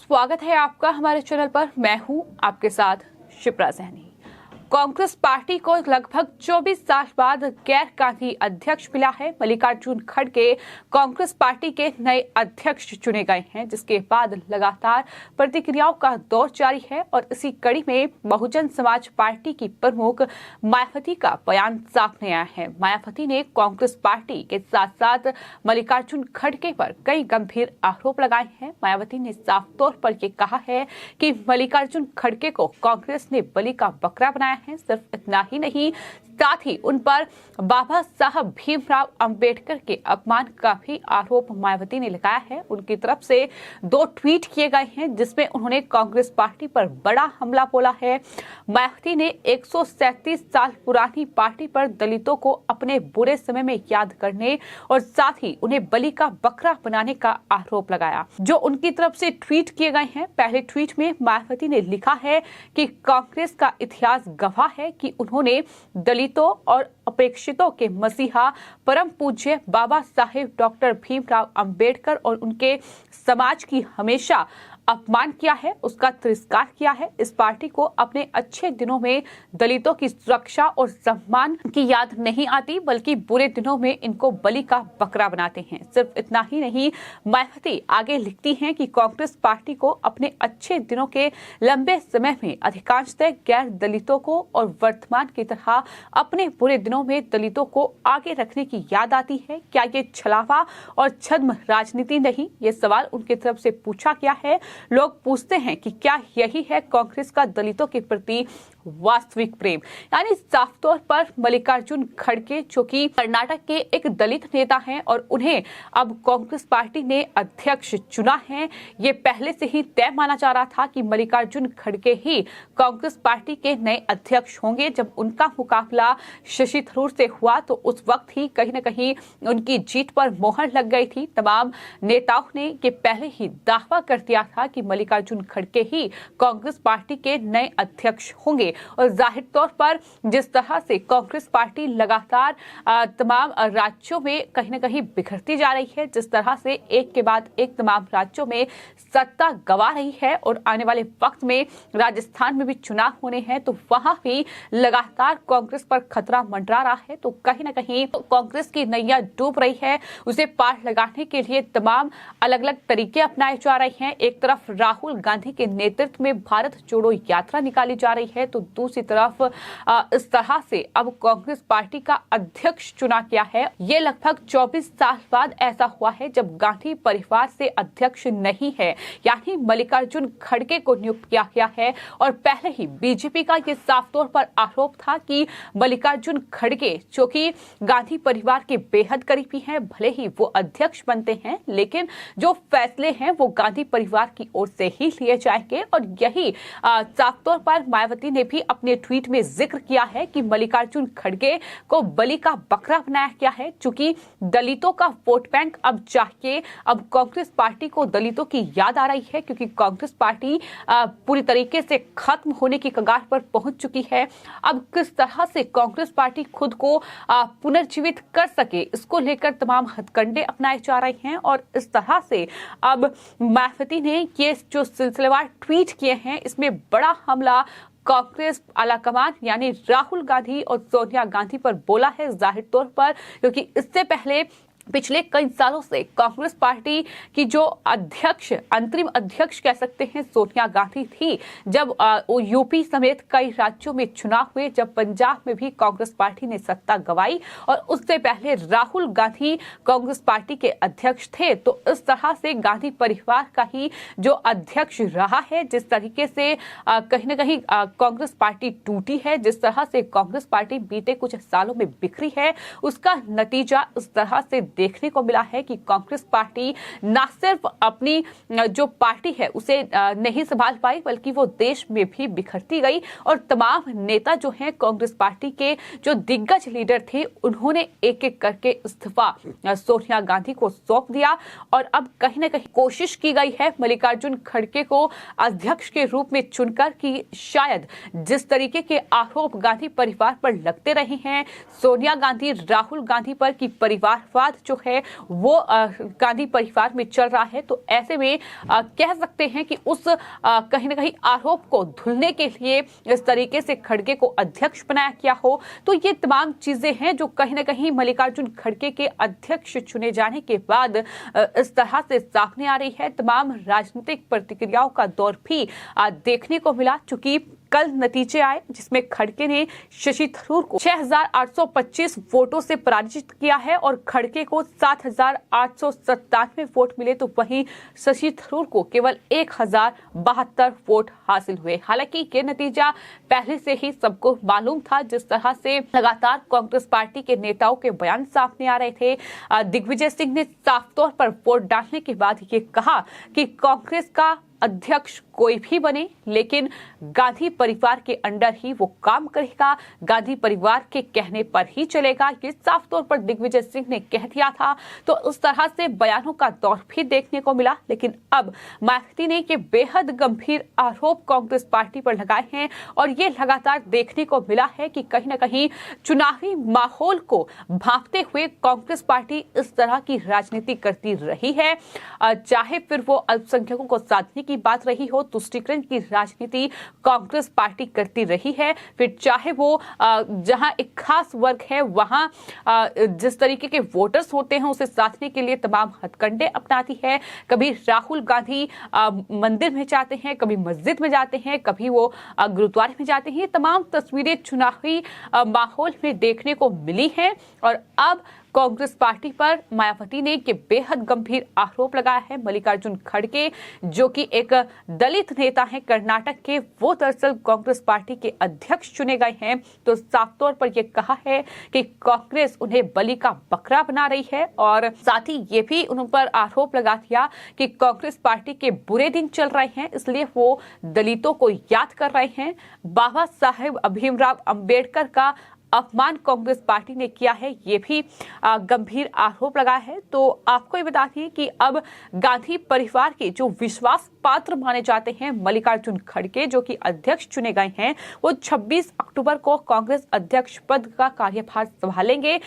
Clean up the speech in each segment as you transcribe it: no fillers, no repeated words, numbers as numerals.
स्वागत है आपका हमारे चैनल पर। मैं हूं आपके साथ शिप्रा सैनी। कांग्रेस पार्टी को लगभग 24 साल बाद गैर-कानूनी अध्यक्ष मिला है। मल्लिकार्जुन खड़गे कांग्रेस पार्टी के नए अध्यक्ष चुने गए हैं, जिसके बाद लगातार प्रतिक्रियाओं का दौर जारी है। और इसी कड़ी में बहुजन समाज पार्टी की प्रमुख मायावती का बयान सामने आया है। मायावती ने कांग्रेस पार्टी के साथ साथ मल्लिकार्जुन खड़गे पर कई गंभीर आरोप लगाए हैं। मायावती ने साफ तौर पर यह कहा है कि मल्लिकार्जुन खड़गे को कांग्रेस ने बलि का बकरा बनाया है। सिर्फ इतना ही नहीं, साथ ही उन पर बाबा साहब भीमराव अंबेडकर के अपमान का भी आरोप मायावती ने लगाया है। उनकी तरफ से 2 ट्वीट किए गए हैं, जिसमें उन्होंने कांग्रेस पार्टी पर बड़ा हमला बोला है। मायावती ने 137 साल पुरानी पार्टी पर दलितों को अपने बुरे समय में याद करने और साथ ही उन्हें बलि का बकरा बनाने का आरोप लगाया, जो उनकी तरफ से ट्वीट किए गए हैं। पहले ट्वीट में मायावती ने लिखा है कि कांग्रेस का इतिहास गवाह है कि उन्होंने दलितों और अपेक्षितों के मसीहा परम पूज्य बाबा साहेब डॉक्टर भीमराव अंबेडकर और उनके समाज की हमेशा अपमान किया है, उसका तिरस्कार किया है। इस पार्टी को अपने अच्छे दिनों में दलितों की सुरक्षा और सम्मान की याद नहीं आती, बल्कि बुरे दिनों में इनको बलि का बकरा बनाते हैं। सिर्फ इतना ही नहीं, मायावती आगे लिखती हैं कि कांग्रेस पार्टी को अपने अच्छे दिनों के लंबे समय में अधिकांशतः गैर दलितों को और वर्तमान की तरह अपने बुरे दिनों में दलितों को आगे रखने की याद आती है। क्या ये छलावा और छद्म राजनीति नहीं? ये सवाल उनकी तरफ से पूछा गया है। लोग पूछते हैं कि क्या यही है कांग्रेस का दलितों के प्रति वास्तविक प्रेम? यानी साफ तौर पर मल्लिकार्जुन खड़गे, जो कि कर्नाटक के एक दलित नेता हैं और उन्हें अब कांग्रेस पार्टी ने अध्यक्ष चुना है। ये पहले से ही तय माना जा रहा था कि मल्लिकार्जुन खड़गे ही कांग्रेस पार्टी के नए अध्यक्ष होंगे। जब उनका मुकाबला शशि थरूर से हुआ तो उस वक्त ही कहीं न कहीं उनकी जीत पर मोहर लग गई थी। तमाम नेताओं ने ये पहले ही दावा कर दिया था कि मल्लिकार्जुन खड़गे ही कांग्रेस पार्टी के नए अध्यक्ष होंगे। और जाहिर तौर पर जिस तरह से कांग्रेस पार्टी लगातार तमाम राज्यों में कहीं न कहीं बिखरती जा रही है, जिस तरह से एक के बाद एक तमाम राज्यों में सत्ता गंवा रही है और आने वाले वक्त में राजस्थान में भी चुनाव होने हैं, तो वहां भी लगातार कांग्रेस पर खतरा मंडरा रहा है। तो कहीं न कहीं कांग्रेस की नैया डूब रही है। उसे पार लगाने के लिए तमाम अलग अलग तरीके अपनाए जा रहे हैं। एक तरफ राहुल गांधी के नेतृत्व में भारत जोड़ो यात्रा निकाली जा रही है, तो दूसरी तरफ इस तरह से अब कांग्रेस पार्टी का अध्यक्ष चुना गया है। ये लगभग 24 साल बाद ऐसा हुआ है जब गांधी परिवार से अध्यक्ष नहीं है, यानी मल्लिकार्जुन खड़गे को नियुक्त किया गया है। और पहले ही बीजेपी का ये साफ तौर पर आरोप था कि मल्लिकार्जुन खड़गे, जो कि गांधी परिवार के बेहद करीबी हैं, भले ही वो अध्यक्ष बनते हैं, लेकिन जो फैसले हैं वो गांधी परिवार की ओर से ही लिए जाएंगे। और यही साफ तौर पर मायावती ने भी अपने ट्वीट में जिक्र किया है कि मल्लिकार्जुन खड़गे को बलि का बकरा बनाया गया है। चूंकि दलितों का वोट बैंक अब चाहिए, अब कांग्रेस पार्टी को दलितों की याद आ रही है, क्योंकि कांग्रेस पार्टी पूरी तरीके से खत्म होने की कगार पर पहुंच चुकी है। अब किस तरह से कांग्रेस पार्टी खुद को पुनर्जीवित कर सके, इसको लेकर तमाम हथकंडे अपनाए जा रहे हैं। और इस तरह से अब मायावती ने ये जो सिलसिलेवार ट्वीट किए हैं, इसमें बड़ा हमला कांग्रेस आलाकमान यानी राहुल गांधी और सोनिया गांधी पर बोला है, जाहिर तौर पर, क्योंकि इससे पहले पिछले कई सालों से कांग्रेस पार्टी की जो अध्यक्ष, अंतरिम अध्यक्ष कह सकते हैं, सोनिया गांधी थी। जब यूपी समेत कई राज्यों में चुनाव हुए, जब पंजाब में भी कांग्रेस पार्टी ने सत्ता गंवाई और उससे पहले राहुल गांधी कांग्रेस पार्टी के अध्यक्ष थे, तो इस तरह से गांधी परिवार का ही जो अध्यक्ष रहा है, जिस तरीके से कहीं न कहीं कांग्रेस पार्टी टूटी है, जिस तरह से कांग्रेस पार्टी बीते कुछ सालों में बिखरी है, उसका नतीजा इस तरह से देखने को मिला है कि कांग्रेस पार्टी न सिर्फ अपनी जो पार्टी है उसे नहीं संभाल पाई, बल्कि वो देश में भी बिखरती गई। और तमाम नेता जो हैं कांग्रेस पार्टी के जो दिग्गज लीडर थे, उन्होंने एक एक करके इस्तीफा सोनिया गांधी को सौंप दिया। और अब कहीं न कहीं कोशिश की गई है मल्लिकार्जुन खड़गे को अध्यक्ष के रूप में चुनकर कि शायद जिस तरीके के आरोप गांधी परिवार पर लगते रहे हैं, सोनिया गांधी, राहुल गांधी पर कि परिवारवाद जो है वो गांधी परिवार में चल रहा है। तो ऐसे में कह सकते हैं कि उस कहीं ना कहीं आरोप को धुलने के लिए इस तरीके से खड़गे को अध्यक्ष बनाया गया हो। तो ये तमाम चीजें हैं जो कहीं ना कहीं मल्लिकार्जुन खड़गे के अध्यक्ष चुने जाने के बाद इस तरह से सामने आ रही है। तमाम राजनीतिक प्रतिक्रियाओं का दौर भी देखने को मिला, चूंकि कल नतीजे आए जिसमें खड़गे ने शशि थरूर को 6,825 वोटों से पराजित किया है और खड़गे को 7,897 वोट मिले, तो वहीं शशि थरूर को केवल 1,072 वोट हासिल हुए। हालांकि ये नतीजा पहले से ही सबको मालूम था। जिस तरह से लगातार कांग्रेस पार्टी के नेताओं के बयान सामने आ रहे थे, दिग्विजय सिंह ने साफ तौर पर वोट डालने के बाद ये कहा कि कांग्रेस का अध्यक्ष कोई भी बने लेकिन गांधी परिवार के अंडर ही वो काम करेगा, गांधी परिवार के कहने पर ही चलेगा। ये साफ तौर पर दिग्विजय सिंह ने कह दिया था। तो उस तरह से बयानों का दौर भी देखने को मिला। लेकिन अब मायावती ने ये बेहद गंभीर आरोप कांग्रेस पार्टी पर लगाए हैं और ये लगातार देखने को मिला है कि कहीं ना कहीं चुनावी माहौल को भांपते हुए कांग्रेस पार्टी इस तरह की राजनीति करती रही है। चाहे फिर वो अल्पसंख्यकों को साधने की बात रही हो, तुष्टीकरण की राजनीति कांग्रेस पार्टी करती रही है, फिर चाहे वो जहां एक खास वर्ग है वहां जिस तरीके के वोटर्स होते हैं उसे साधने के लिए तमाम हथकंडे अपनाती है। कभी राहुल गांधी मंदिर में जाते हैं, कभी मस्जिद में जाते हैं, कभी वो गुरुद्वारे में जाते हैं। ये तमाम तस्वीरें चुनावी माहौल में देखने को मिली हैं और अब कांग्रेस पार्टी पर मायावती ने ये बेहद गंभीर आरोप लगाया है। मल्लिकार्जुन खड़गे जो कि एक दलित नेता है कर्नाटक के, वो दरअसल कांग्रेस पार्टी के अध्यक्ष चुने गए हैं। तो साफ तौर पर यह कहा है कि कांग्रेस उन्हें बलि का बकरा बना रही है और साथ ही ये भी उन पर आरोप लगा दिया कि कांग्रेस पार्टी के बुरे दिन चल रहे हैं, इसलिए वो दलितों को याद कर रहे हैं। बाबा साहेब भीमराव अंबेडकर का अपमान कांग्रेस पार्टी ने किया है, ये भी गंभीर आरोप लगा है। तो आपको ये बता दें कि अब गांधी परिवार के जो विश्वास पात्र माने जाते हैं मल्लिकार्जुन खड़गे जो कि अध्यक्ष चुने गए हैं, वो 26 अक्टूबर को कांग्रेस अध्यक्ष पद का कार्यभार संभालेंगे।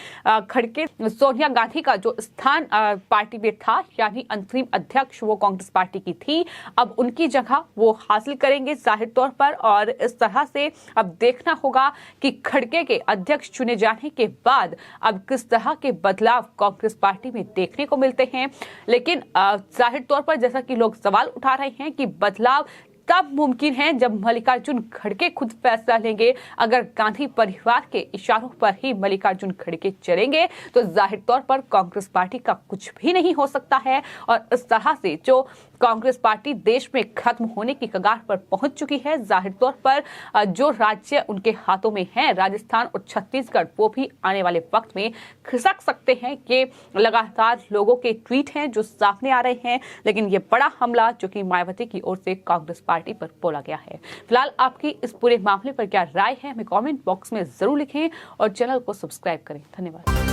खड़गे सोनिया गांधी का जो स्थान पार्टी में था, यानी अंतरिम अध्यक्ष वो कांग्रेस पार्टी की थी, अब उनकी जगह वो हासिल करेंगे जाहिर तौर पर। और इस तरह से अब देखना होगा कि खड़गे के अध्यक्ष चुने जाने के बाद अब किस तरह के बदलाव कांग्रेस पार्टी में देखने को मिलते हैं। लेकिन जाहिर तौर पर जैसा कि लोग सवाल उठा रहे हैं कि बदलाव तब मुमकिन है जब मल्लिकार्जुन खड़गे खुद फैसला लेंगे। अगर गांधी परिवार के इशारों पर ही मल्लिकार्जुन खड़गे चलेंगे तो जाहिर तौर पर कांग्रेस पार्टी का कुछ भी नहीं हो सकता है। और इस तरह से जो कांग्रेस पार्टी देश में खत्म होने की कगार पर पहुंच चुकी है, जाहिर तौर पर जो राज्य उनके हाथों में है राजस्थान और छत्तीसगढ़, वो भी आने वाले वक्त में खिसक सकते हैं। ये लगातार लोगों के ट्वीट हैं जो सामने आ रहे हैं। लेकिन ये बड़ा हमला जो कि मायावती की ओर से कांग्रेस पार्टी पर बोला गया है। फिलहाल आपकी इस पूरे मामले पर क्या राय है हमें कमेंट बॉक्स में जरूर लिखें और चैनल को सब्सक्राइब करें। धन्यवाद।